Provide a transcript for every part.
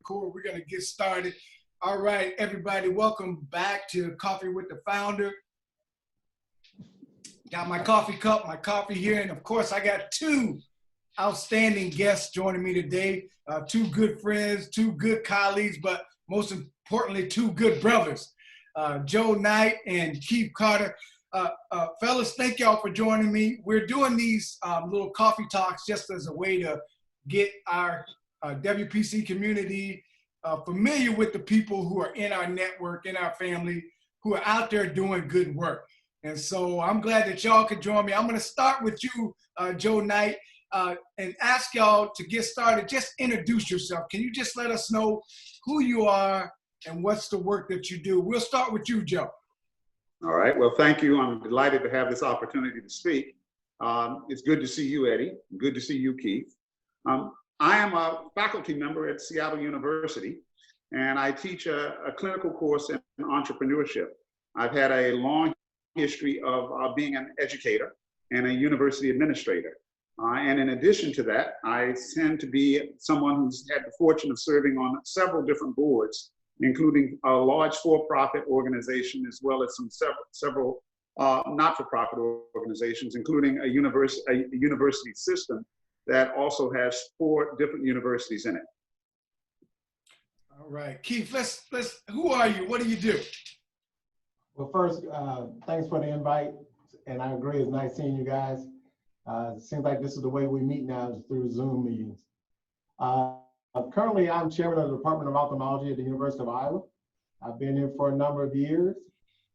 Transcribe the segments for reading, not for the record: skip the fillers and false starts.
record. We're going to get started. All right, everybody, welcome back to Coffee with the Founder. Got my coffee cup, my coffee here, and of course, I got two outstanding guests joining me today. Two good friends, two good colleagues, but most importantly, two good brothers, Joe Knight and Keith Carter. Fellas, thank y'all for joining me. We're doing these little coffee talks just as a way to get our WPC community familiar with the people who are in our network, in our family, who are out there doing good work. And so I'm glad that y'all could join me. I'm going to start with you, Joe Knight, and ask y'all to get started. Just introduce yourself. Can you just let us know who you are and what's the work that you do? We'll start with you, Joe. All right. Well, thank you. I'm delighted to have this opportunity to speak. It's good to see you, Eddie. Good to see you, Keith. I am a faculty member at Seattle University, and I teach a clinical course in entrepreneurship. I've had a long history of being an educator and a university administrator. And in addition to that, I tend to be someone who's had the fortune of serving on several different boards, including a large for-profit organization, as well as several not-for-profit organizations, including a university system that also has 4 different universities in it. All right, Keith, who are you? What do you do? Well, first, thanks for the invite, and I agree, it's nice seeing you guys. It seems like this is the way we meet now, is through Zoom meetings. Currently, I'm chairman of the Department of Ophthalmology at the University of Iowa. I've been here for a number of years.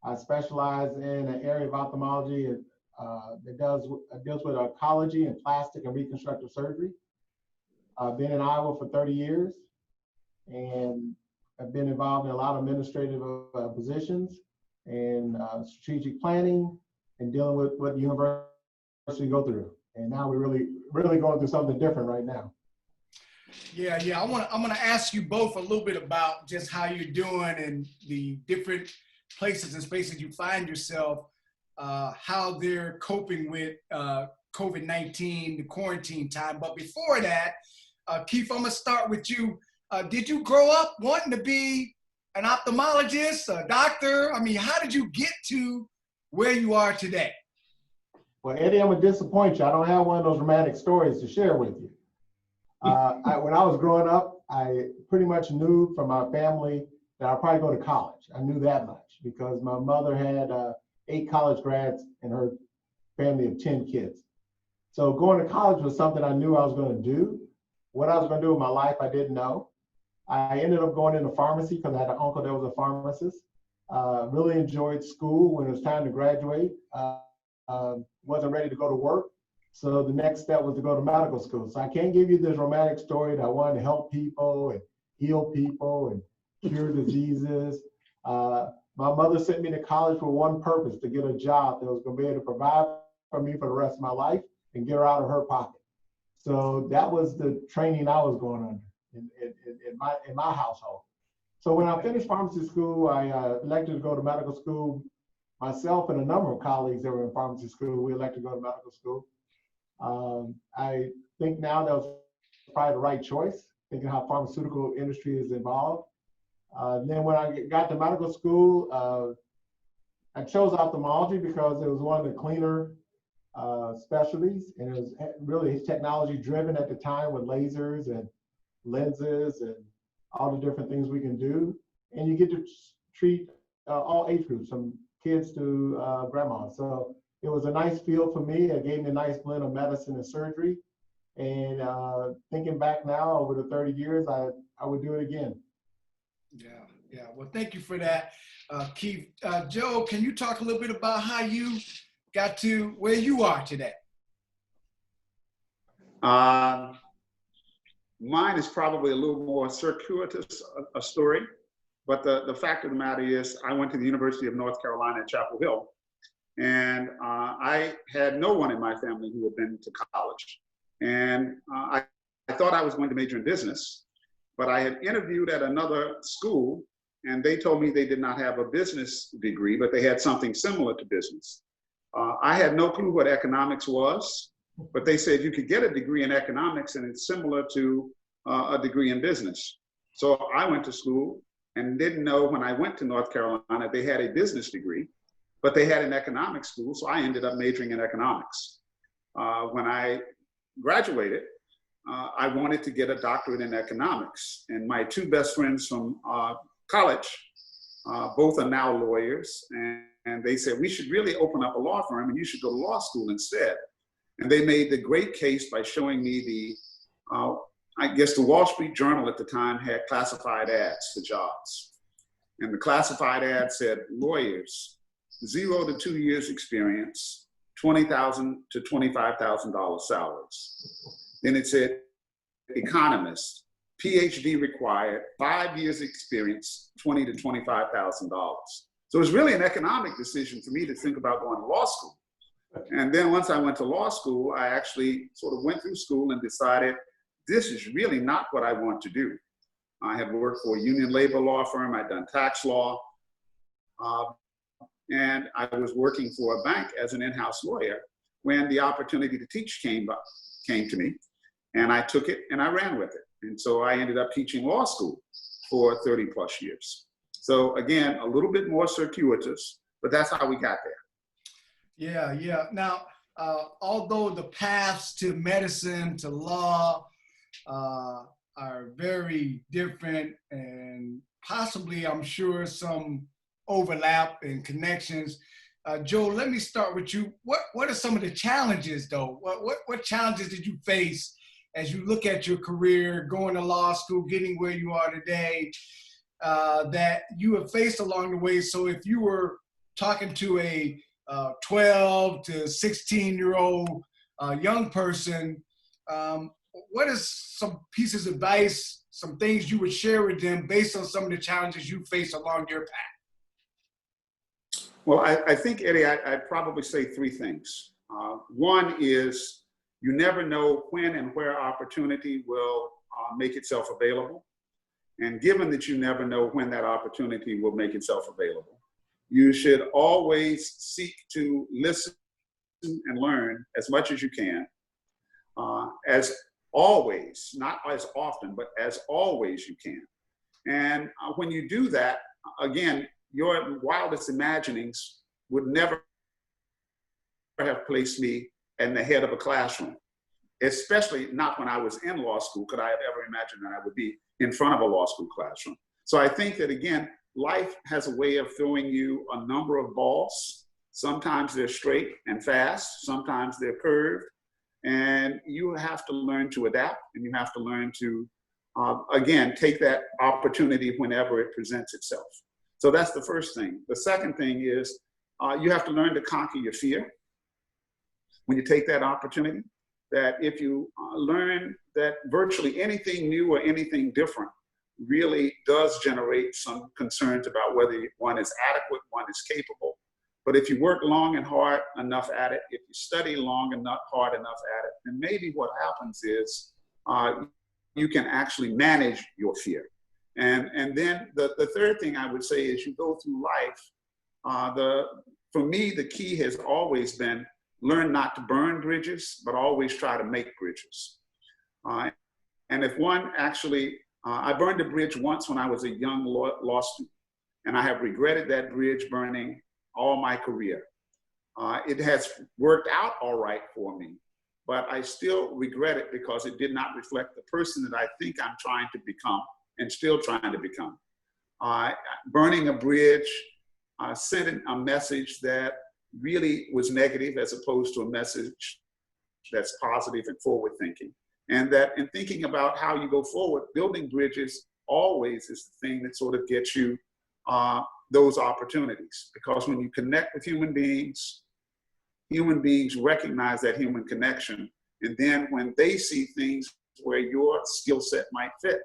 I specialize in an area of ophthalmology that deals with oncology and plastic and reconstructive surgery. I've been in Iowa for 30 years, and I've been involved in a lot of administrative positions and strategic planning and dealing with what the university go through. And now we're really going through something different right now. Yeah. I'm gonna ask you both a little bit about just how you're doing and the different places and spaces you find yourself, how they're coping with COVID-19, the quarantine time. But before that, Keith, I'm gonna start with you. Did you grow up wanting to be an ophthalmologist, a doctor? I mean, how did you get to where you are today? Well, Eddie, I'm gonna disappoint you. I don't have one of those romantic stories to share with you. When I was growing up, I pretty much knew from my family that I'd probably go to college. I knew that much because my mother had 8 college grads in her family of 10 kids. So going to college was something I knew I was going to do. What I was going to do with my life, I didn't know. I ended up going into pharmacy because I had an uncle that was a pharmacist. Really enjoyed school. When it was time to graduate, wasn't ready to go to work. So the next step was to go to medical school. So I can't give you this romantic story that I wanted to help people and heal people and cure diseases. My mother sent me to college for one purpose, to get a job that was going to be able to provide for me for the rest of my life and get her out of her pocket. So that was the training I was going under in my household. So when I finished pharmacy school, I elected to go to medical school. Myself and a number of colleagues that were in pharmacy school, we elected to go to medical school. I think now that was probably the right choice, thinking how pharmaceutical industry is involved. Then when I got to medical school, I chose ophthalmology because it was one of the cleaner specialties, and it was really technology driven at the time with lasers and lenses and all the different things we can do. And you get to treat all age groups, from kids to grandma. So it was a nice field for me. It gave me a nice blend of medicine and surgery. And thinking back now over the 30 years, I would do it again. Yeah. Well, thank you for that, Keith. Joe, can you talk a little bit about how you got to where you are today? Mine is probably a little more circuitous a story, but the fact of the matter is I went to the University of North Carolina at Chapel Hill, and I had no one in my family who had been to college. And I thought I was going to major in business, but I had interviewed at another school, and they told me they did not have a business degree, but they had something similar to business. I had no clue what economics was, but they said you could get a degree in economics and it's similar to a degree in business. So I went to school and didn't know when I went to North Carolina, they had a business degree, but they had an economics school. So I ended up majoring in economics. When I graduated, I wanted to get a doctorate in economics. And my two best friends from college, both are now lawyers. And they said, we should really open up a law firm and you should go to law school instead. And they made the great case by showing me the, I guess the Wall Street Journal at the time had classified ads for jobs. And the classified ad said, lawyers, 0 to 2 years experience, $20,000 to $25,000 salaries. Then it said, economists, PhD required, 5 years experience, $20,000 to $25,000. So it was really an economic decision for me to think about going to law school. And then once I went to law school, I actually sort of went through school and decided this is really not what I want to do. I had worked for a union labor law firm. I'd done tax law. And I was working for a bank as an in-house lawyer when the opportunity to teach came to me. And I took it and I ran with it. And so I ended up teaching law school for 30 plus years. So again, a little bit more circuitous, but that's how we got there. Yeah, yeah. Now, although the paths to medicine, to law are very different and possibly, I'm sure, some overlap and connections. Joe, let me start with you. What are some of the challenges, though? What challenges did you face as you look at your career, going to law school, getting where you are today, that you have faced along the way? So if you were talking to a 12 to 16-year-old young person, what is some pieces of advice, some things you would share with them based on some of the challenges you face along your path? Well, I think, Eddie, I'd probably say three things. One is you never know when and where opportunity will make itself available. And given that you never know when that opportunity will make itself available, you should always seek to listen and learn as much as you can. As always, not as often, but as always you can. And when you do that, again, your wildest imaginings would never have placed me in the head of a classroom, especially not when I was in law school could I have ever imagined that I would be in front of a law school classroom. So I think that, again, life has a way of throwing you a number of balls. Sometimes they're straight and fast, sometimes they're curved, and you have to learn to adapt, and you have to learn to, again, take that opportunity whenever it presents itself. So that's the first thing. The second thing is you have to learn to conquer your fear when you take that opportunity. That if you learn that virtually anything new or anything different really does generate some concerns about whether one is adequate, one is capable. But if you work long and hard enough at it, if you study long and hard enough at it, then maybe what happens is you can actually manage your fear. And then the third thing I would say is you go through life. For me, the key has always been learn not to burn bridges, but always try to make bridges. And if one actually, I burned a bridge once when I was a young law student, and I have regretted that bridge burning all my career. It has worked out all right for me, but I still regret it because it did not reflect the person that I think I'm trying to become and still trying to become. Burning a bridge sent a message that really was negative as opposed to a message that's positive and forward thinking. And that in thinking about how you go forward, building bridges always is the thing that sort of gets you those opportunities. Because when you connect with human beings recognize that human connection. And then when they see things where your skill set might fit,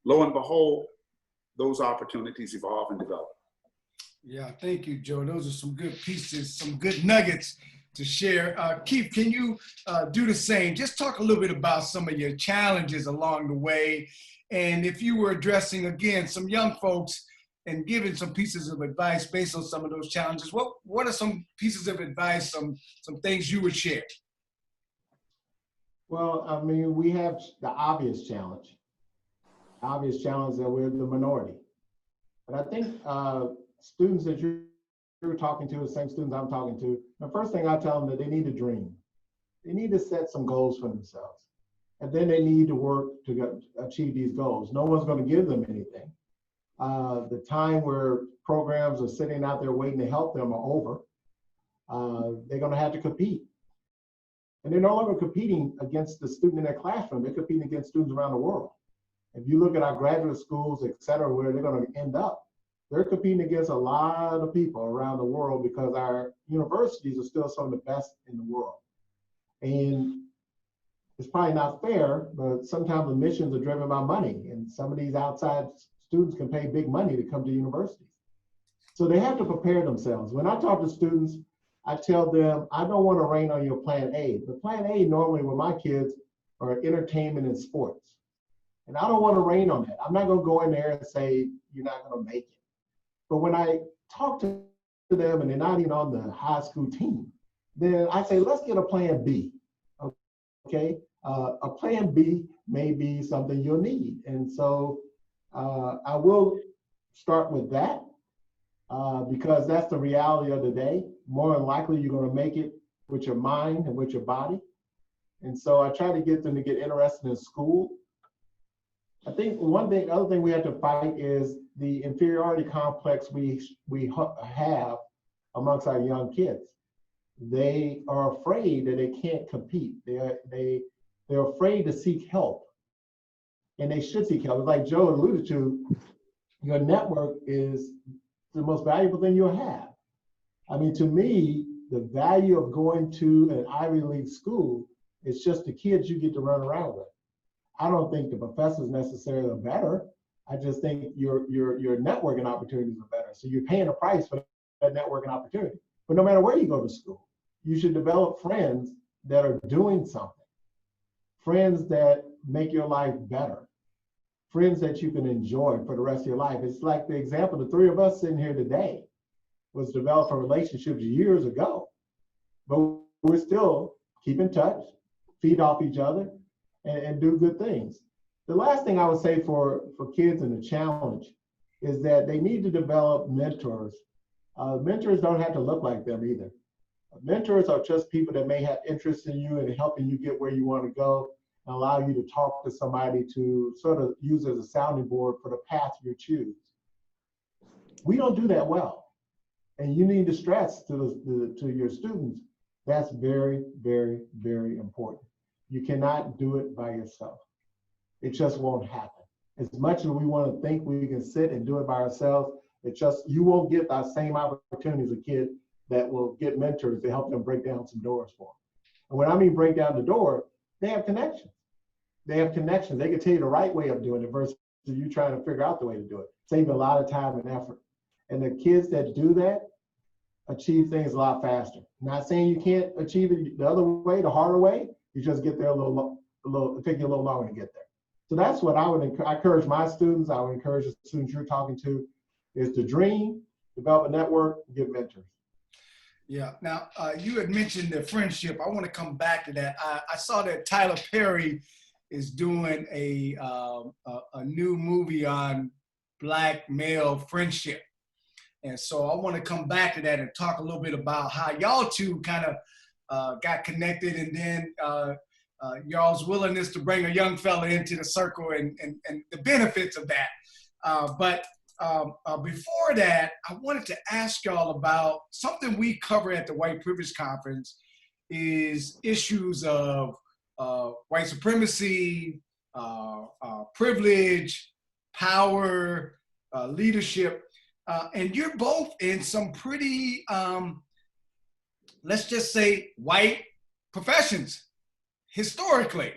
lo and behold, those opportunities evolve and develop. Yeah, thank you, Joe. Those are some good pieces, some good nuggets to share. Keith, can you do the same? Just talk a little bit about some of your challenges along the way. And if you were addressing, again, some young folks and giving some pieces of advice based on some of those challenges, what are some pieces of advice, some things you would share? Well, I mean, we have the obvious challenge. obvious challenge that we're the minority. But I think students that you're talking to, the same students I'm talking to, the first thing I tell them that they need to dream. They need to set some goals for themselves. And then they need to work to achieve these goals. No one's going to give them anything. The time where programs are sitting out there waiting to help them are over. They're going to have to compete. And they're no longer competing against the student in their classroom. They're competing against students around the world. If you look at our graduate schools, et cetera, where they're going to end up, they're competing against a lot of people around the world because our universities are still some of the best in the world. And it's probably not fair, but sometimes admissions are driven by money, and some of these outside students can pay big money to come to universities. So they have to prepare themselves. When I talk to students, I tell them, I don't want to rain on your plan A. The plan A normally with my kids are entertainment and sports. And I don't want to rain on that. I'm not going to go in there and say, you're not going to make it. But when I talk to them and they're not even on the high school team, then I say, let's get a plan B, okay? A plan B may be something you'll need. And so I will start with that because that's the reality of the day. More than likely, you're gonna make it with your mind and with your body. And so I try to get them to get interested in school. I think other thing we have to fight is the inferiority complex we have amongst our young kids. They are afraid that they can't compete. They're afraid to seek help, and they should seek help. Like Joe alluded to, your network is the most valuable thing you'll have. I mean, to me, the value of going to an Ivy League school is just the kids you get to run around with. I don't think the professors necessarily are better. I just think your networking opportunities are better. So you're paying a price for that networking opportunity. But no matter where you go to school, you should develop friends that are doing something, friends that make your life better, friends that you can enjoy for the rest of your life. It's like the example, the three of us sitting here today was developed from relationships years ago, but we're still keep in touch, feed off each other, and do good things. The last thing I would say for kids in the challenge is that they need to develop mentors. Mentors don't have to look like them either. Mentors are just people that may have interest in you and helping you get where you want to go and allow you to talk to somebody to sort of use as a sounding board for the path you choose. We don't do that well. And you need to stress to your students, that's very, very, very important. You cannot do it by yourself. It just won't happen. As much as we want to think we can sit and do it by ourselves, you won't get that same opportunity as a kid that will get mentors to help them break down some doors for them. And when I mean break down the door, they have connections. They have connections. They can tell you the right way of doing it versus you trying to figure out the way to do it. Save a lot of time and effort. And the kids that do that achieve things a lot faster. Not saying you can't achieve it the other way, the harder way. You just get there it'll take you a little longer to get there. So that's what I would encourage my students. I would encourage the students you're talking to is to dream, develop a network, get mentors. Yeah. Now, you had mentioned the friendship. I want to come back to that. I saw that Tyler Perry is doing a new movie on Black male friendship. And so I want to come back to that and talk a little bit about how y'all two kind of got connected, and then y'all's willingness to bring a young fella into the circle and the benefits of that. But before that, I wanted to ask y'all about something we cover at the White Privilege Conference is issues of white supremacy, privilege, power, leadership. And you're both in some pretty, let's just say, white professions historically.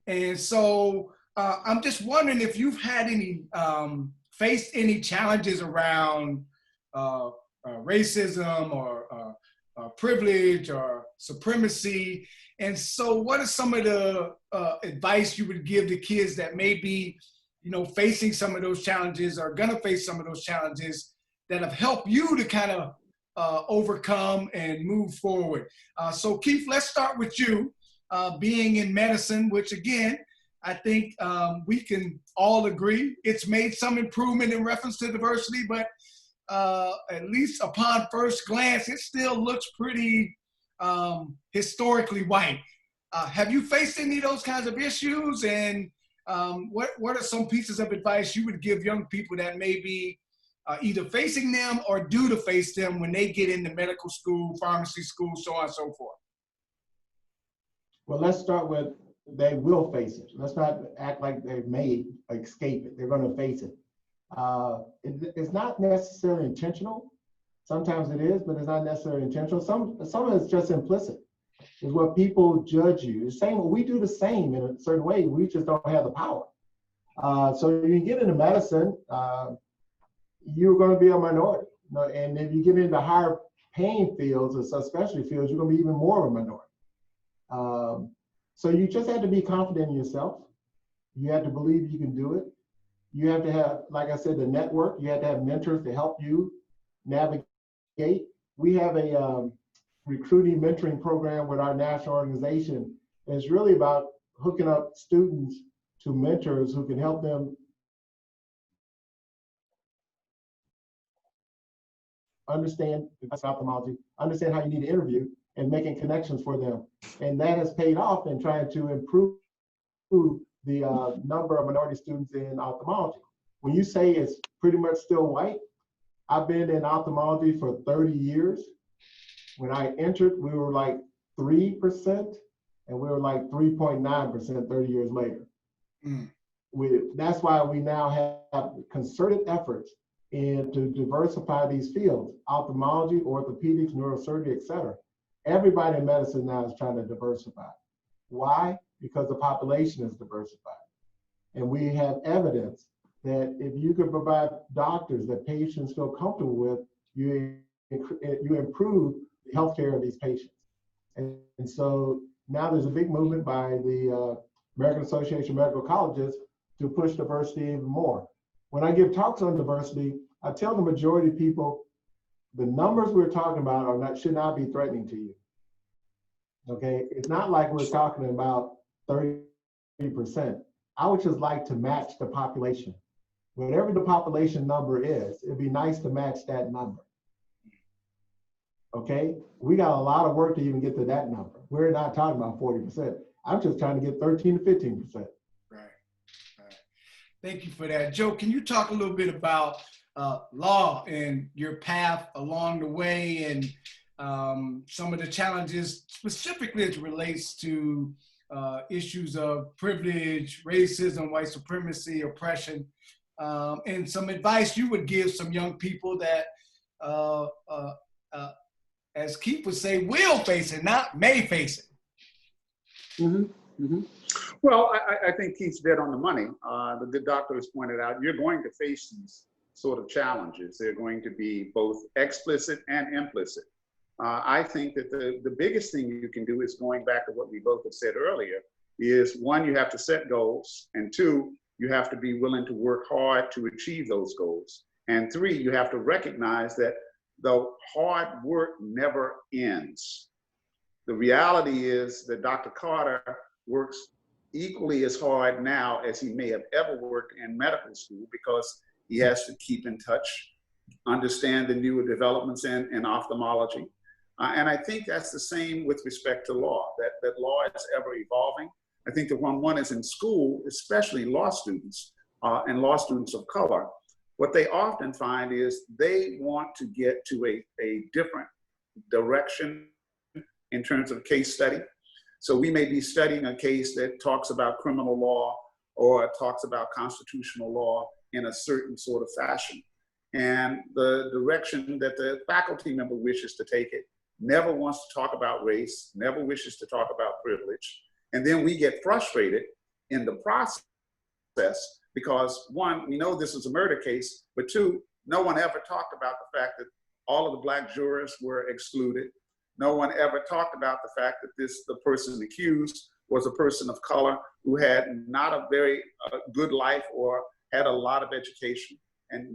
And so I'm just wondering if you've had any, faced any challenges around racism or privilege or supremacy. And so what are some of the advice you would give to kids that may be, facing some of those challenges or gonna face some of those challenges that have helped you to kind of overcome and move forward? So Keith, let's start with you. Being in medicine, which again, I think we can all agree it's made some improvement in reference to diversity, but at least upon first glance, it still looks pretty historically white. Have you faced any of those kinds of issues? And what are some pieces of advice you would give young people that may be either facing them or due to face them when they get into medical school, pharmacy school, so on and so forth? Well, let's start with they will face it. Let's not act like they may escape it. They're going to face it. It's not necessarily intentional. Sometimes it is, but it's not necessarily intentional. Some of it's just implicit. Is what people judge you. The same, we do the same in a certain way. We just don't have the power. So you get into medicine, you're going to be a minority. And if you get into higher paying fields or specialty fields, you're going to be even more of a minority. So you just have to be confident in yourself. You have to believe you can do it. You have to have, like I said, the network. You have to have mentors to help you navigate. We have a recruiting mentoring program with our national organization. And it's really about hooking up students to mentors who can help them understand ophthalmology, understand how you need to interview, and making connections for them. And that has paid off in trying to improve the number of minority students in ophthalmology. When you say it's pretty much still white, I've been in ophthalmology for 30 years. When I entered, we were like 3%, and we were like 3.9% 30 years later. That's why we now have concerted efforts to diversify these fields: ophthalmology, orthopedics, neurosurgery, et cetera. Everybody in medicine now is trying to diversify. Why? Because the population is diversified. And we have evidence that if you can provide doctors that patients feel comfortable with, you improve the healthcare of these patients. And so now there's a big movement by the American Association of Medical Colleges to push diversity even more. When I give talks on diversity, I tell the majority of people, the numbers we're talking about should not be threatening to you. Okay, it's not like we're talking about 30%. I would just like to match the population. Whatever the population number is, it'd be nice to match that number. Okay, we got a lot of work to even get to that number. We're not talking about 40%. I'm just trying to get 13 to 15%. Right. Thank you for that. Joe, can you talk a little bit about law and your path along the way and some of the challenges specifically as it relates to issues of privilege, racism, white supremacy, oppression, and some advice you would give some young people that, as Keith would say, will face it, not may face it? Well, I think Keith's dead on the money. The good doctor has pointed out, you're going to face these sort of challenges. They're going to be both explicit and implicit. I think that the biggest thing you can do is going back to what we both have said earlier, is one, you have to set goals, and two, you have to be willing to work hard to achieve those goals. And three, you have to recognize that the hard work never ends. The reality is that Dr. Carter works equally as hard now as he may have ever worked in medical school, because he has to keep in touch, understand the newer developments in ophthalmology. And I think that's the same with respect to law, that law is ever evolving. I think that when one is in school, especially law students and law students of color, what they often find is they want to get to a different direction in terms of case study. So we may be studying a case that talks about criminal law or talks about constitutional law in a certain sort of fashion. And the direction that the faculty member wishes to take it never wants to talk about race, never wishes to talk about privilege. And then we get frustrated in the process because, one, we know this is a murder case, but two, no one ever talked about the fact that all of the Black jurors were excluded. No one ever talked about the fact that the person accused was a person of color who had not a very good life or had a lot of education and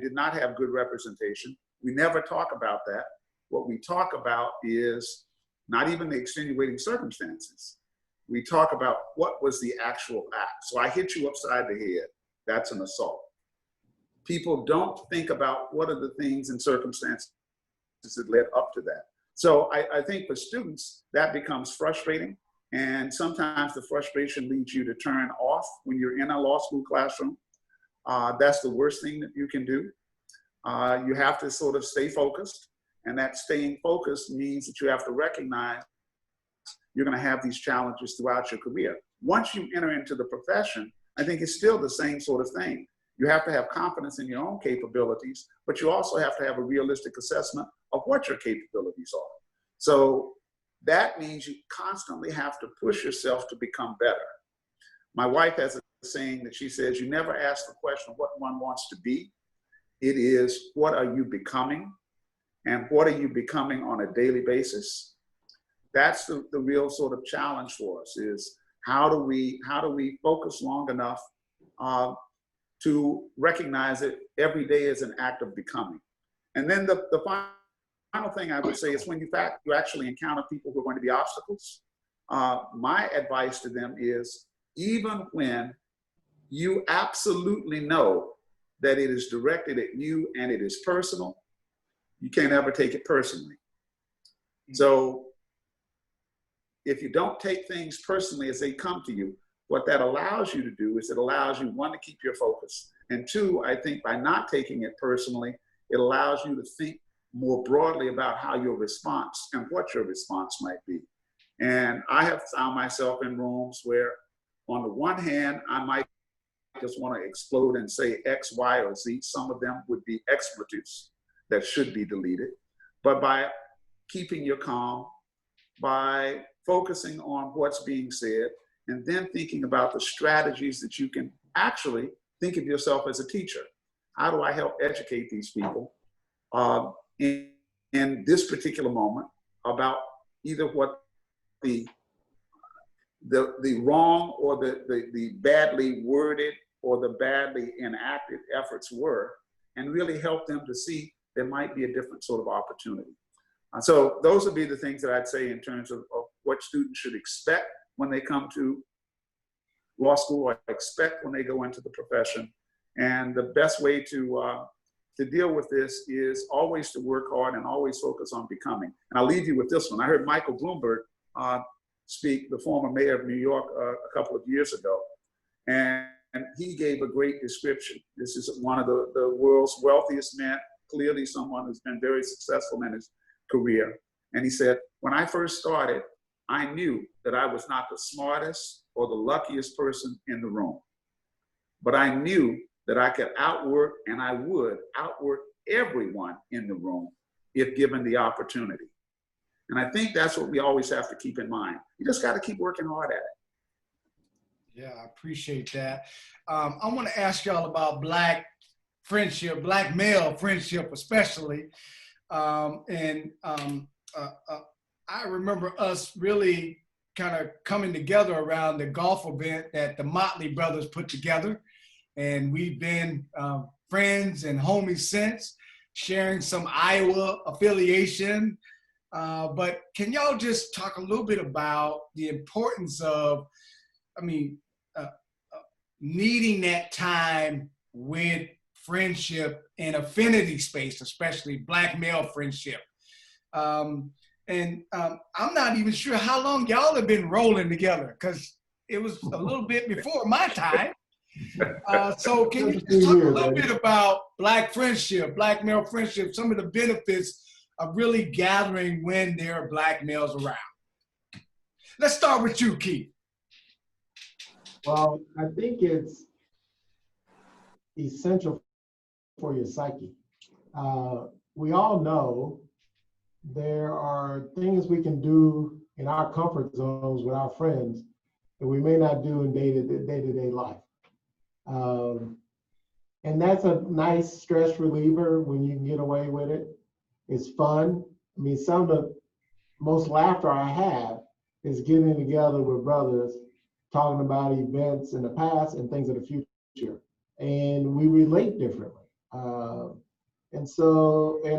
did not have good representation. We never talk about that. What we talk about is not even the extenuating circumstances. we talk about what was the actual act. So I hit you upside the head. That's an assault. People don't think about what are the things and circumstances that led up to that. So I think for students, that becomes frustrating. And sometimes the frustration leads you to turn off when you're in a law school classroom. That's the worst thing that you can do. You have to sort of stay focused. And that staying focused means that you have to recognize you're going to have these challenges throughout your career. Once you enter into the profession, I think it's still the same sort of thing. You have to have confidence in your own capabilities, but you also have to have a realistic assessment of what your capabilities are. So that means you constantly have to push yourself to become better. My wife has a saying that she says, you never ask the question of what one wants to be. It is, what are you becoming? And what are you becoming on a daily basis? That's the real sort of challenge for us, is how do we focus long enough to recognize that every day is an act of becoming. And then the final thing I would say is when you actually encounter people who are going to be obstacles, my advice to them is, even when you absolutely know that it is directed at you and it is personal, you can't ever take it personally. So if you don't take things personally as they come to you, what that allows you to do is it allows you, one, to keep your focus. And two, I think by not taking it personally, it allows you to think more broadly about how your response and what your response might be. And I have found myself in rooms where, on the one hand, I might just want to explode and say X, Y, or Z. Some of them would be expletives that should be deleted. But by keeping your calm, by focusing on what's being said, and then thinking about the strategies that you can actually think of yourself as a teacher. How do I help educate these people in this particular moment about either what the wrong or the badly worded or the badly enacted efforts were, and really help them to see there might be a different sort of opportunity. So those would be the things that I'd say in terms of what students should expect when they come to law school, or expect when they go into the profession. And the best way to deal with this is always to work hard and always focus on becoming. And I'll leave you with this one. I heard Michael Bloomberg speak, the former mayor of New York, a couple of years ago. And he gave a great description. This is one of the world's wealthiest men, clearly someone who's been very successful in his career. And he said, when I first started, I knew that I was not the smartest or the luckiest person in the room. But I knew that I could outwork, and I would outwork everyone in the room if given the opportunity. And I think that's what we always have to keep in mind. You just got to keep working hard at it. Yeah, I appreciate that. I want to ask y'all about Black friendship, Black male friendship especially. I remember us really kind of coming together around the golf event that the Motley brothers put together. And we've been friends and homies since, sharing some Iowa affiliation. But can y'all just talk a little bit about the importance of, needing that time with friendship and affinity space, especially Black male friendship. I'm not even sure how long y'all have been rolling together, because it was a little bit before my time. So can you just talk a little bit about Black friendship, Black male friendship, some of the benefits of really gathering when there are Black males around? Let's start with you, Keith. Well, I think it's essential for your psyche. We all know there are things we can do in our comfort zones with our friends that we may not do in day-to-day life. And that's a nice stress reliever when you can get away with it. It's fun. I mean, some of the most laughter I have is getting together with brothers, talking about events in the past and things of the future. And we relate differently. And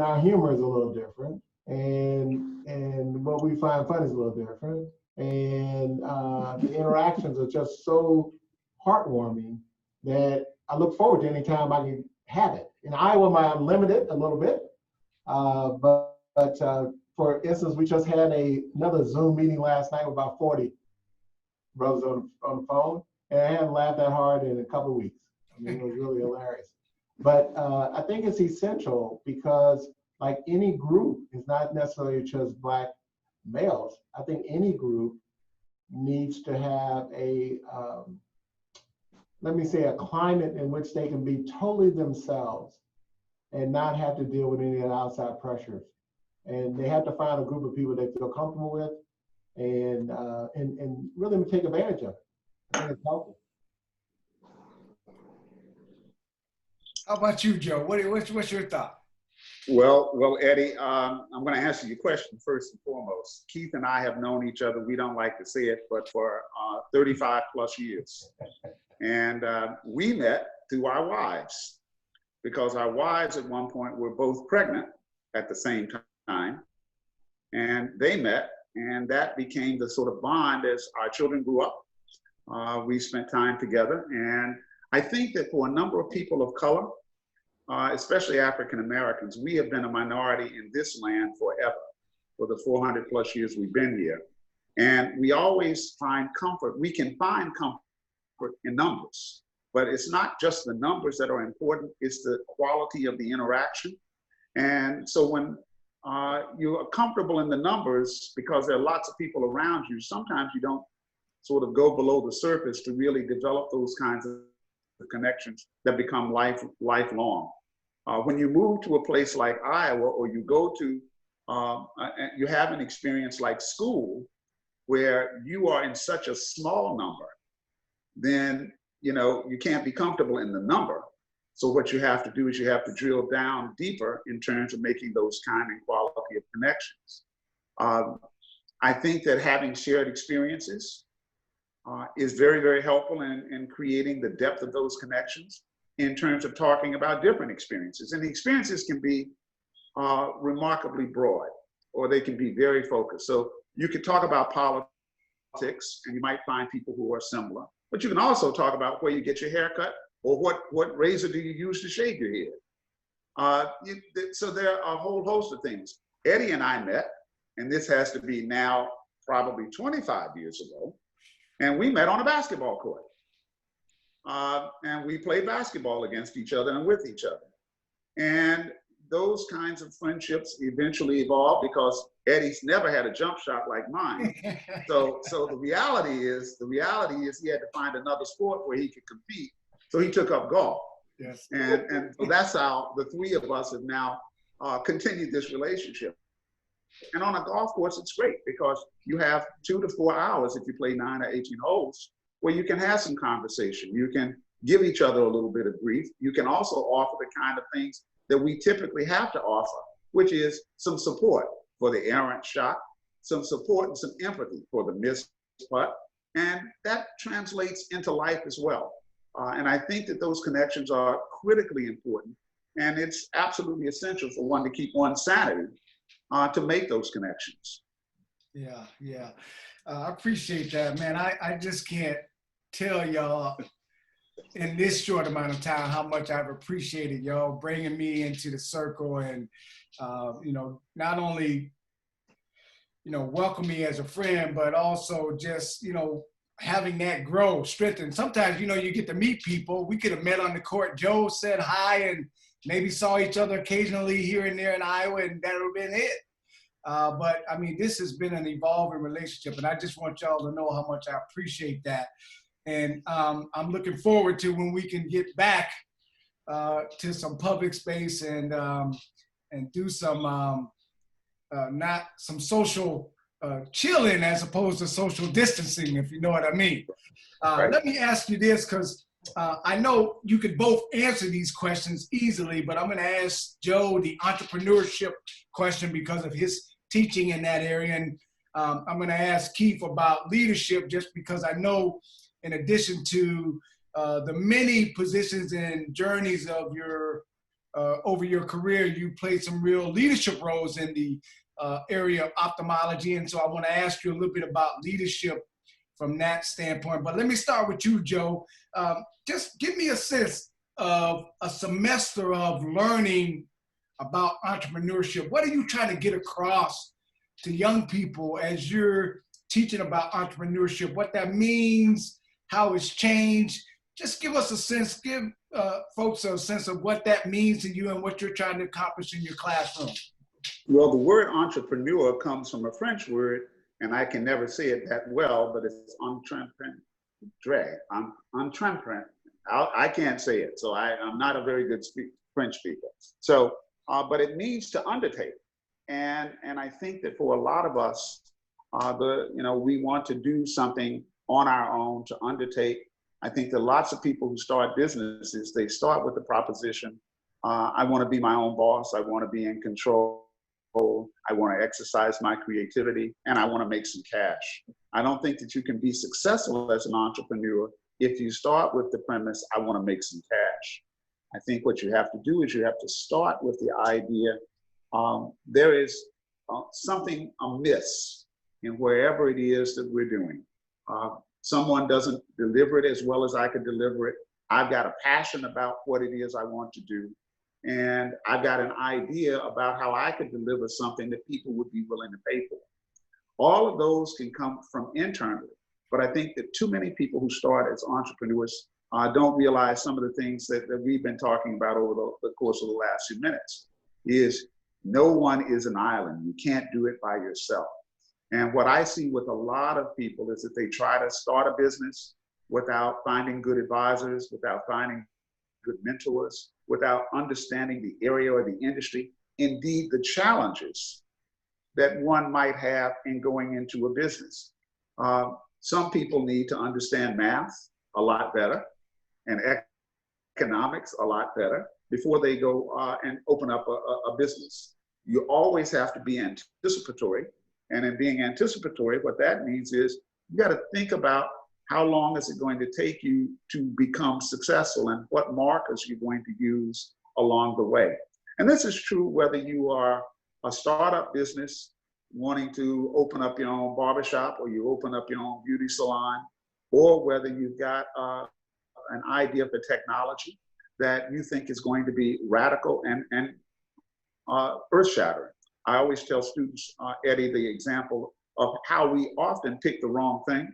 our humor is a little different. And what we find fun is a little different. And the interactions are just so heartwarming that I look forward to any time I can have it. In Iowa, I'm limited a little bit, but for instance, we just had another Zoom meeting last night with about 40 brothers on the phone, and I haven't laughed that hard in a couple of weeks. I mean, it was really hilarious. But I think it's essential because, like any group, it's not necessarily just Black males. I think any group needs to have let me say, a climate in which they can be totally themselves and not have to deal with any of the outside pressures. And they have to find a group of people they feel comfortable with and really take advantage of it. I think it's helpful. How about you, Joe? What's your thought? Well, Eddie, I'm going to answer your question first and foremost. Keith and I have known each other, we don't like to say it, but for 35 plus years. And we met through our wives, because our wives at one point were both pregnant at the same time. And they met, and that became the sort of bond as our children grew up. We spent time together. And I think that for a number of people of color, especially African Americans, we have been a minority in this land forever, for the 400 plus years we've been here. And we always find comfort. We can find comfort in numbers, but it's not just the numbers that are important, it's the quality of the interaction. And so when you are comfortable in the numbers, because there are lots of people around you, sometimes you don't sort of go below the surface to really develop those kinds of connections that become lifelong. When you move to a place like Iowa, or you go to, you have an experience like school, where you are in such a small number, then you can't be comfortable in the number. So what you have to do is you have to drill down deeper in terms of making those kind and quality of connections. I think that having shared experiences is very, very helpful in creating the depth of those connections in terms of talking about different experiences. And the experiences can be remarkably broad, or they can be very focused. So you could talk about politics, and you might find people who are similar, but you can also talk about where you get your hair cut, or what razor do you use to shave your head. So there are a whole host of things. Eddie and I met, and this has to be now probably 25 years ago, and we met on a basketball court. And we played basketball against each other and with each other. And those kinds of friendships eventually evolved, because Eddie's never had a jump shot like mine. So the reality is he had to find another sport where he could compete. So he took up golf. Yes. And so that's how the three of us have now continued this relationship. And on a golf course, it's great, because you have 2 to 4 hours if you play 9 or 18 holes, where you can have some conversation. You can give each other a little bit of grief. You can also offer the kind of things that we typically have to offer, which is some support for the errant shot, some support and some empathy for the missed putt. And that translates into life as well. And I think that those connections are critically important. And it's absolutely essential for one to keep one's sanity to make those connections. Yeah. I appreciate that, man. I just can't tell y'all in this short amount of time how much I've appreciated y'all bringing me into the circle, and not only welcome me as a friend, but also just having that grow, strengthen. Sometimes you get to meet people. We could have met on the court. Joe said hi and maybe saw each other occasionally here and there in Iowa, and that would have been it. But I mean, this has been an evolving relationship, and I just want y'all to know how much I appreciate that. And I'm looking forward to when we can get back to some public space and do some not some social chilling as opposed to social distancing, if you know what I mean. Right. Let me ask you this, because I know you could both answer these questions easily, but I'm going to ask Joe the entrepreneurship question because of his teaching in that area. And I'm going to ask Keith about leadership, just because I know, in addition to the many positions and journeys of your over your career, you played some real leadership roles in the area of ophthalmology. And so I want to ask you a little bit about leadership from that standpoint. But let me start with you, Joe. Just give me a sense of a semester of learning about entrepreneurship. What are you trying to get across to young people as you're teaching about entrepreneurship, what that means, how it's changed? Just give us a sense, give folks a sense of what that means to you and what you're trying to accomplish in your classroom. Well, the word entrepreneur comes from a French word, and I can never say it that well, but it's entrepreneur. I can't say it, so I'm not a very good French speaker. So, but it means to undertake. And I think that for a lot of us, we want to do something on our own, to undertake. I think that lots of people who start businesses, they start with the proposition, I want to be my own boss, I want to be in control, I want to exercise my creativity, and I want to make some cash. I don't think that you can be successful as an entrepreneur if you start with the premise, I want to make some cash. I think what you have to do is you have to start with the idea, there is something amiss in wherever it is that we're doing. Someone doesn't deliver it as well as I could deliver it. I've got a passion about what it is I want to do. And I've got an idea about how I could deliver something that people would be willing to pay for. All of those can come from internally. But I think that too many people who start as entrepreneurs don't realize some of the things that we've been talking about over the course of the last few minutes. Is no one is an island. You can't do it by yourself. And what I see with a lot of people is that they try to start a business without finding good advisors, without finding good mentors, without understanding the area or the industry, indeed the challenges that one might have in going into a business. Some people need to understand math a lot better and economics a lot better before they go and open up a business. You always have to be anticipatory. And in being anticipatory, what that means is you got to think about how long is it going to take you to become successful and what markers you're going to use along the way. And this is true whether you are a startup business wanting to open up your own barbershop or you open up your own beauty salon, or whether you've got an idea for technology that you think is going to be radical and earth-shattering. I always tell students, Eddie, the example of how we often pick the wrong thing.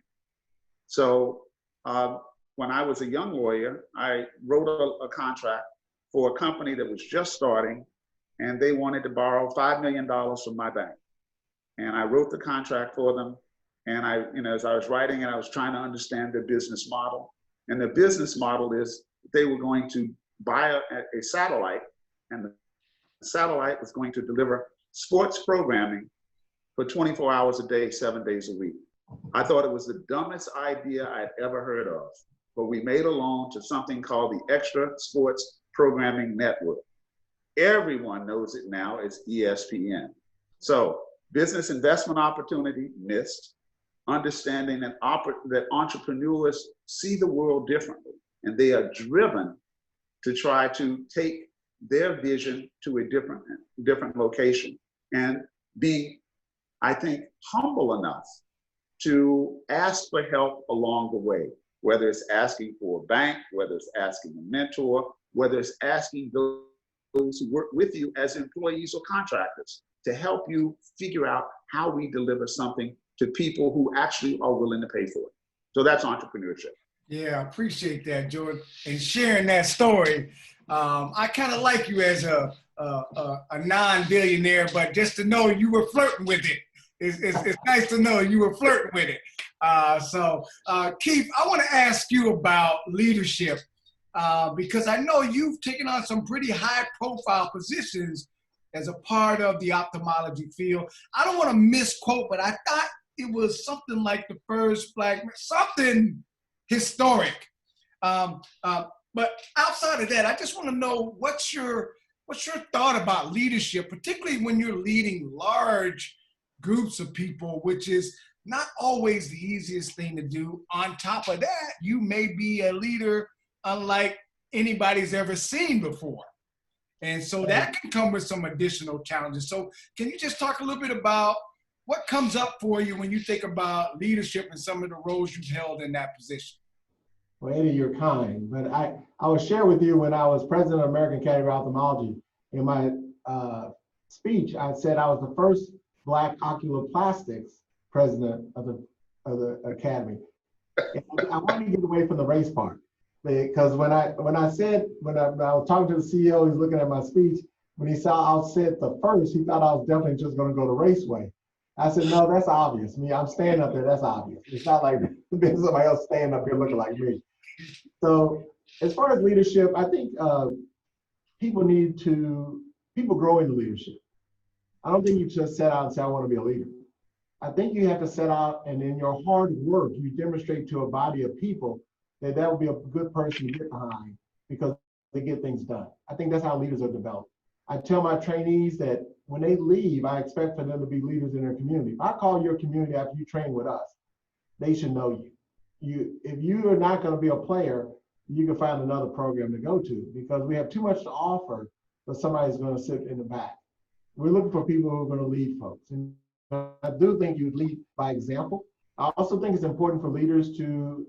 So when I was a young lawyer, I wrote a contract for a company that was just starting, and they wanted to borrow $5 million from my bank. And I wrote the contract for them. And as I was writing it, I was trying to understand their business model. And the business model is they were going to buy a satellite, and the satellite was going to deliver sports programming for 24 hours a day, 7 days a week. I thought it was the dumbest idea I'd ever heard of, but we made a loan to something called the Extra Sports Programming Network. Everyone knows it now as ESPN. So business investment opportunity missed, understanding that entrepreneurs see the world differently, and they are driven to try to take their vision to a different location, and being, I think, humble enough to ask for help along the way, whether it's asking for a bank, whether it's asking a mentor, whether it's asking those who work with you as employees or contractors to help you figure out how we deliver something to people who actually are willing to pay for it. So that's entrepreneurship. Yeah, I appreciate that, Jordan, and sharing that story. I kind of like you as a non-billionaire, but just to know you were flirting with it. It's nice to know you were flirting with it. So Keith, I want to ask you about leadership because I know you've taken on some pretty high-profile positions as a part of the ophthalmology field. I don't want to misquote, but I thought it was something like the first black, something historic. But outside of that, I just want to know what's your thought about leadership, particularly when you're leading large groups of people, which is not always the easiest thing to do. On top of that, you may be a leader unlike anybody's ever seen before. And so that can come with some additional challenges. So can you just talk a little bit about what comes up for you when you think about leadership and some of the roles you've held in that position? Well, Eddie, you're kind, but I will share with you when I was president of American Academy of Ophthalmology, in my speech, I said I was the first Black oculoplastics president of the Academy. And I wanted to get away from the race part, because when I was talking to the CEO, he's looking at my speech. When he saw I said the first, he thought I was definitely just going to go the raceway. I said, no, that's obvious. I mean, I'm standing up there, that's obvious. It's not like there's somebody else standing up here looking like me. So as far as leadership, I think people grow into leadership. I don't think you just set out and say, I want to be a leader. I think you have to set out, and in your hard work, you demonstrate to a body of people that will be a good person to get behind because they get things done. I think that's how leaders are developed. I tell my trainees that when they leave, I expect for them to be leaders in their community. If I call your community after you train with us, they should know you. If you are not going to be a player, you can find another program to go to, because we have too much to offer, but somebody's going to sit in the back. We're looking for people who are going to lead folks. And I do think you lead by example. I also think it's important for leaders to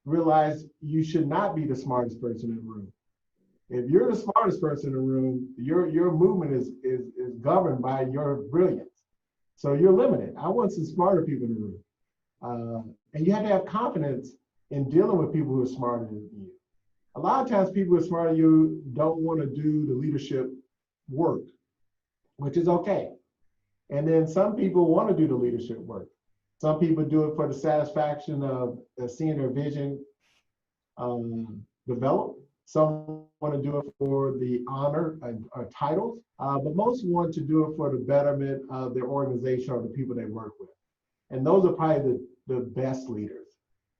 realize you should not be the smartest person in the room. If you're the smartest person in the room, your movement is governed by your brilliance. So you're limited. I want some smarter people in the room. And you have to have confidence in dealing with people who are smarter than you. A lot of times people who are smarter than you don't want to do the leadership work, which is okay. And then some people want to do the leadership work. Some people do it for the satisfaction of seeing their vision develop. Some want to do it for the honor or titles, but most want to do it for the betterment of their organization or the people they work with. And those are probably the best leaders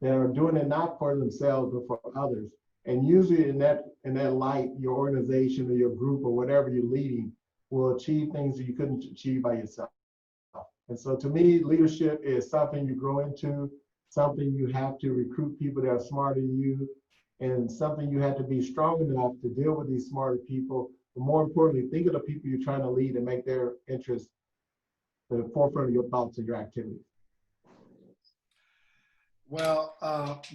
that are doing it not for themselves, but for others. And usually in that light, your organization or your group or whatever you're leading will achieve things that you couldn't achieve by yourself. And so to me, leadership is something you grow into, something you have to recruit people that are smarter than you, and something you have to be strong enough to deal with these smarter people. But more importantly, think of the people you're trying to lead and make their interests the forefront of your thoughts and your activities. Well,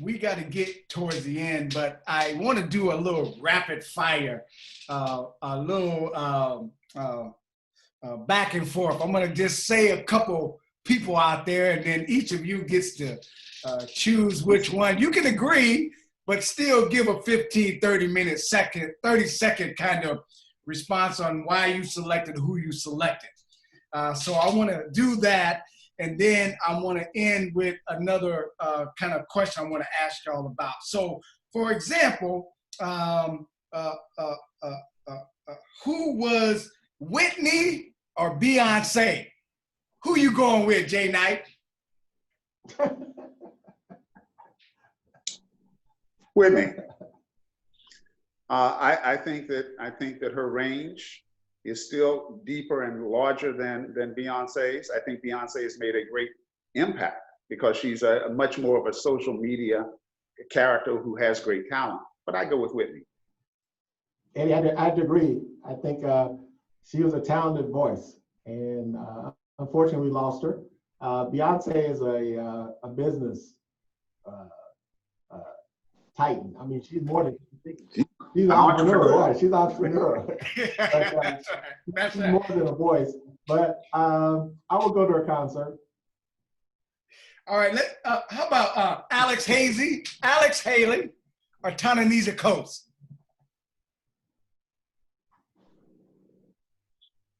we got to get towards the end, but I want to do a little rapid fire, a little back and forth. I'm going to just say a couple people out there, and then each of you gets to choose which one. You can agree, but still give a 15, 30-second kind of response on why you selected who you selected. So I want to do that. And then I want to end with another kind of question I want to ask y'all about. So, for example, who was Whitney or Beyonce? Who you going with, Jay Knight? Whitney. I think that her range is still deeper and larger than Beyonce's. I think Beyonce has made a great impact because she's a much more of a social media character who has great talent. But I go with Whitney. Eddie, I'd agree. I think she was a talented voice, and unfortunately we lost her. Beyonce is a business titan. I mean, she's more than she's an entrepreneur. Right? She's an entrepreneur. But, she's more than a voice. But I will go to her concert. All right. How about Alex Haley, or Ta-Nehisi Coates?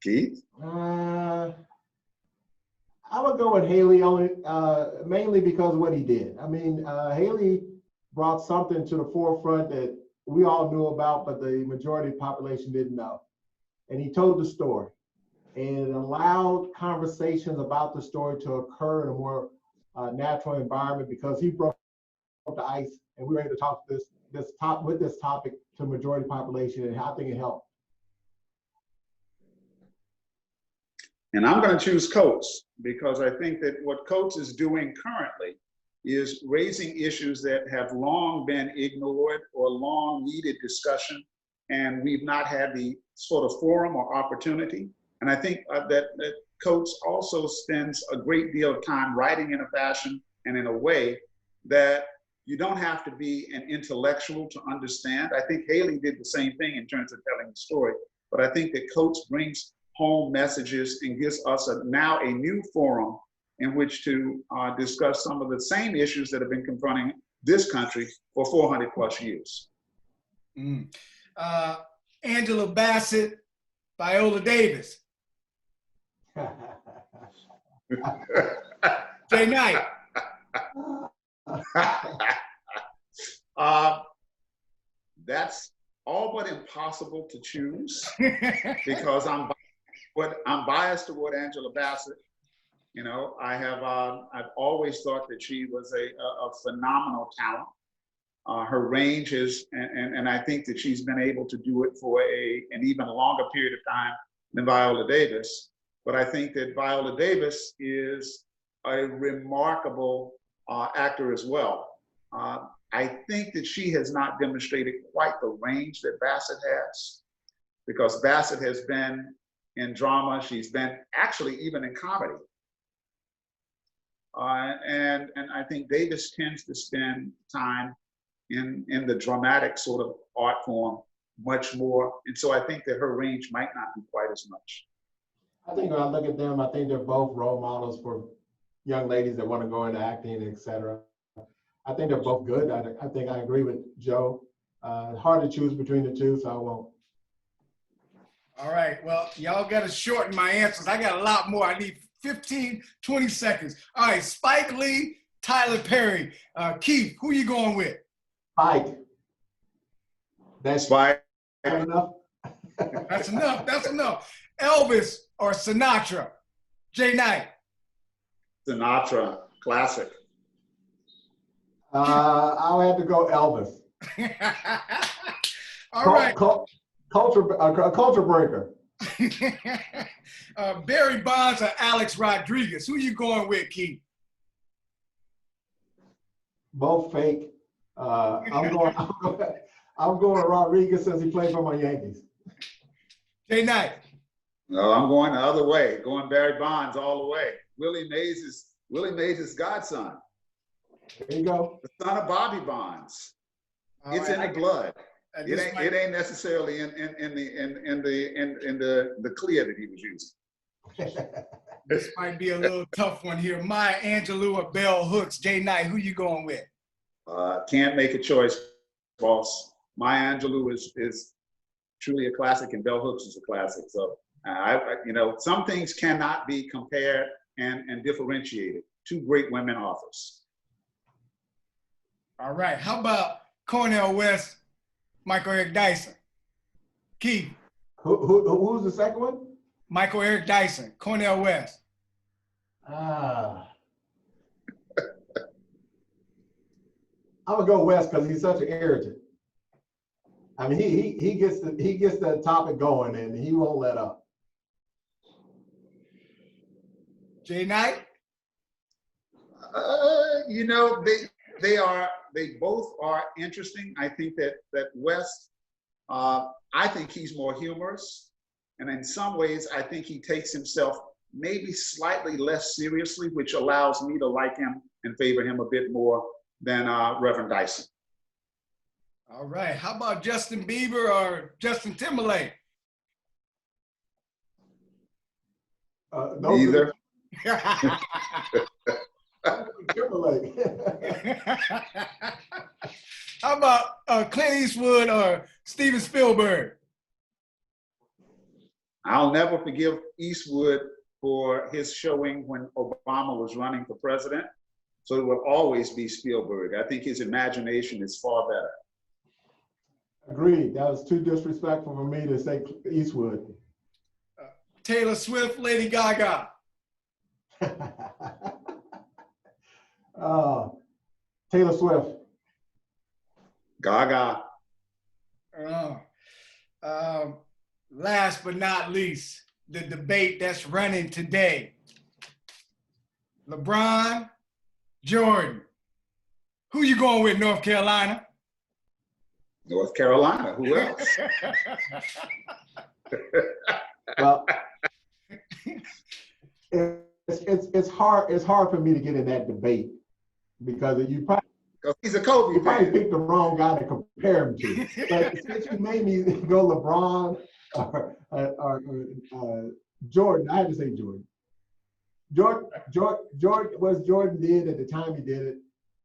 Keith? I would go with Haley only, mainly because of what he did. I mean, Haley brought something to the forefront that we all knew about, but the majority of the population didn't know. And he told the story and allowed conversations about the story to occur in a more natural environment, because he broke the ice and we were able to talk this topic to the majority of the population, and I think it helped. And I'm going to choose Coates because I think that what Coates is doing currently is raising issues that have long been ignored or long needed discussion and we've not had the sort of forum or opportunity. And I think that Coates also spends a great deal of time writing in a fashion and in a way that you don't have to be an intellectual to understand. I think Haley did the same thing in terms of telling the story, but I think that Coates brings home messages and gives us now a new forum in which to discuss some of the same issues that have been confronting this country for 400 plus years. Mm. Angela Bassett, Viola Davis. Jay Knight. That's all but impossible to choose because I'm biased toward Angela Bassett. You know, I've always thought that she was a phenomenal talent. Her range is, and I think that she's been able to do it for an even longer period of time than Viola Davis. But I think that Viola Davis is a remarkable actor as well. I think that she has not demonstrated quite the range that Bassett has, because Bassett has been in drama. She's been actually even in comedy. And I think Davis tends to spend time in the dramatic sort of art form much more. And so I think that her range might not be quite as much. I think when I look at them, I think they're both role models for young ladies that want to go into acting, et cetera. I think they're both good. I think I agree with Joe. Hard to choose between the two, so I won't. All right, well, y'all got to shorten my answers. I got a lot more. I need 15, 20 seconds. All right, Spike Lee, Tyler Perry. Keith, who you going with? Spike. That's Spike. enough. That's enough. That's enough. Elvis or Sinatra? Jay Knight. Sinatra, classic. I'll have to go Elvis. All right. Culture breaker. Barry Bonds or Alex Rodriguez? Who you going with, Keith? Both fake. I'm going Rodriguez since he played for my Yankees. Jay Knight. No, I'm going the other way, going Barry Bonds all the way. Willie Mays is godson. There you go. The son of Bobby Bonds. It's in the blood. It ain't necessarily in the clear that he was using. This might be a little tough one here. Maya Angelou or Bell Hooks? Jay Knight, who you going with? Can't make a choice, boss. Maya Angelou is truly a classic, and Bell Hooks is a classic. So some things cannot be compared and differentiated. Two great women authors. All right. How about Cornel West, Michael Eric Dyson? Keith. Who's the second one? Michael Eric Dyson, Cornel West. I'm gonna go West because he's such an irritant. I mean, he gets the topic going and he won't let up. Jay Knight? They both are interesting. I think that West, I think he's more humorous. And in some ways, I think he takes himself maybe slightly less seriously, which allows me to like him and favor him a bit more than Reverend Dyson. All right. How about Justin Bieber or Justin Timberlake? Neither. Timberlake. How about Clint Eastwood or Steven Spielberg? I'll never forgive Eastwood for his showing when Obama was running for president. So it will always be Spielberg. I think his imagination is far better. Agreed. That was too disrespectful for me to say Eastwood. Taylor Swift, Lady Gaga. Taylor Swift. Gaga. Last but not least, the debate that's running today. LeBron, Jordan. Who you going with, North Carolina? North Carolina, who else? Well, it's hard for me to get in that debate because Because he's a Kobe you probably fan. picked the wrong guy to compare him to. But since you made me go LeBron or Jordan, I had to say Jordan. What Jordan did at the time he did it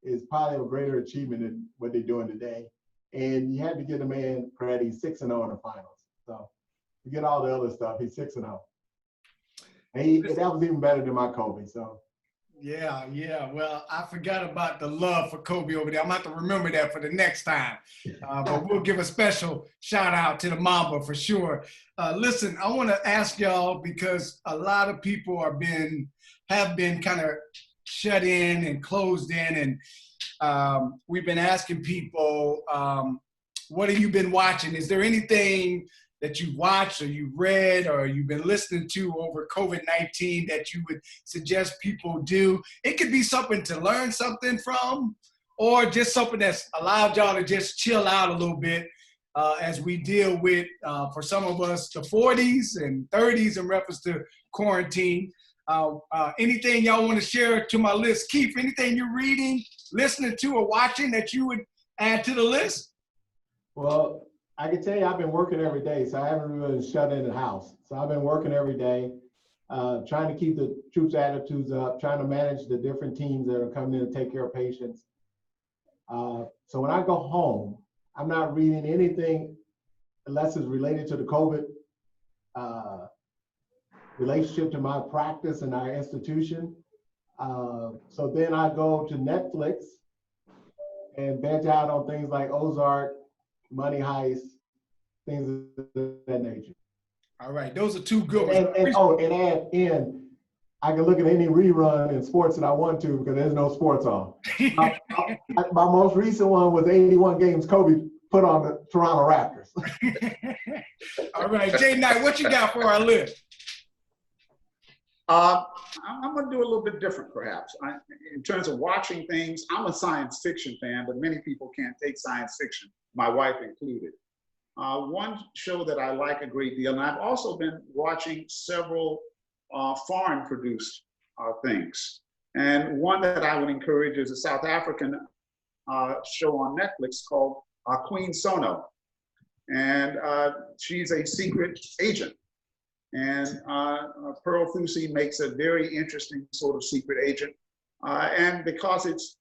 is probably a greater achievement than what they're doing today. And you had to give the man credit. He's 6-0 in the finals. So forget all the other stuff. He's 6-0. And that was even better than my Kobe. So. Yeah. Well, I forgot about the love for Kobe over there. I'm going to have to remember that for the next time. But we'll give a special shout out to the Mamba for sure. Listen, I want to ask y'all, because a lot of people have been kind of shut in and closed in. And we've been asking people, what have you been watching? Is there anything that you've watched or you've read or you've been listening to over COVID-19 that you would suggest people do? It could be something to learn something from, or just something that's allowed y'all to just chill out a little bit as we deal with, for some of us, the 40s and 30s in reference to quarantine. Anything y'all want to share to my list? Keith, anything you're reading, listening to, or watching that you would add to the list? Well, I can tell you I've been working every day, so I haven't really been shut in the house. So I've been working every day, trying to keep the troops' attitudes up, trying to manage the different teams that are coming in to take care of patients. So when I go home, I'm not reading anything unless it's related to the COVID relationship to my practice and our institution. So then I go to Netflix and veg out on things like Ozark, Money Heist, things of that nature. All right, those are two good ones. And add in, I can look at any rerun in sports that I want to because there's no sports on. My most recent one was 81 games Kobe put on the Toronto Raptors. All right, Jay Knight, what you got for our list? I'm going to do a little bit different, perhaps. In terms of watching things, I'm a science fiction fan, but many people can't take science fiction, my wife included. One show that I like a great deal, and I've also been watching several foreign-produced things. And one that I would encourage is a South African show on Netflix called Queen Sono. And she's a secret agent. And Pearl Thusi makes a very interesting sort of secret agent. And because it's,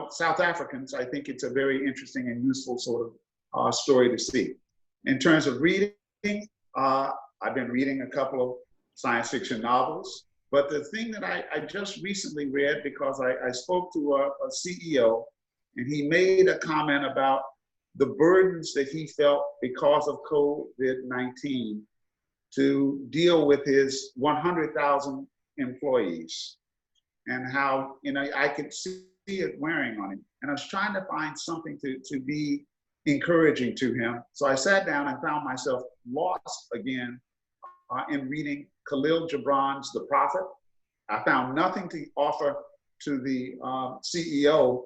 South Africans, I think it's a very interesting and useful sort of story to see. In terms of reading, I've been reading a couple of science fiction novels. But the thing that I just recently read, because I spoke to a CEO, and he made a comment about the burdens that he felt because of COVID-19 to deal with his 100,000 employees, and how, I could see it wearing on him. And I was trying to find something to be encouraging to him. So I sat down and found myself lost again in reading Khalil Gibran's The Prophet. I found nothing to offer to the CEO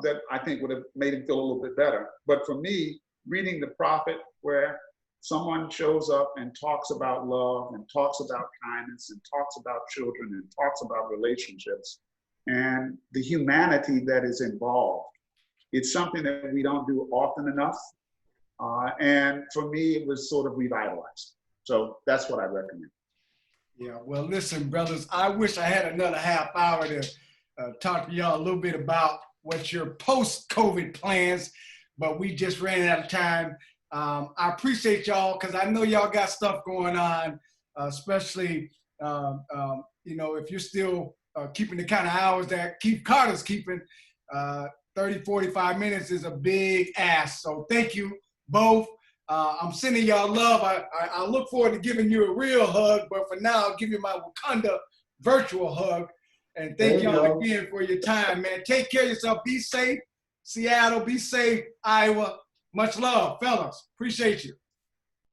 that I think would have made him feel a little bit better. But for me, reading The Prophet, where someone shows up and talks about love and talks about kindness and talks about children and talks about relationships and the humanity that is involved. It's something that we don't do often enough. And for me, it was sort of revitalized. So that's what I recommend. Yeah, well, listen, brothers, I wish I had another half hour to talk to y'all a little bit about what your post-COVID plans, but we just ran out of time. I appreciate y'all because I know y'all got stuff going on, especially, if you're still keeping the kind of hours that Keith Carter's keeping, 30, 45 minutes is a big ask. So thank you both. I'm sending y'all love. I look forward to giving you a real hug, but for now, I'll give you my Wakanda virtual hug. And thank y'all again for your time, man. Take care of yourself. Be safe. Seattle, be safe. Iowa. Much love, fellas. Appreciate you.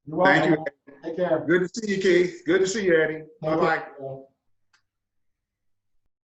You're welcome. Thank you. Take care. Good to see you, Keith. Good to see you, Eddie. Bye-bye.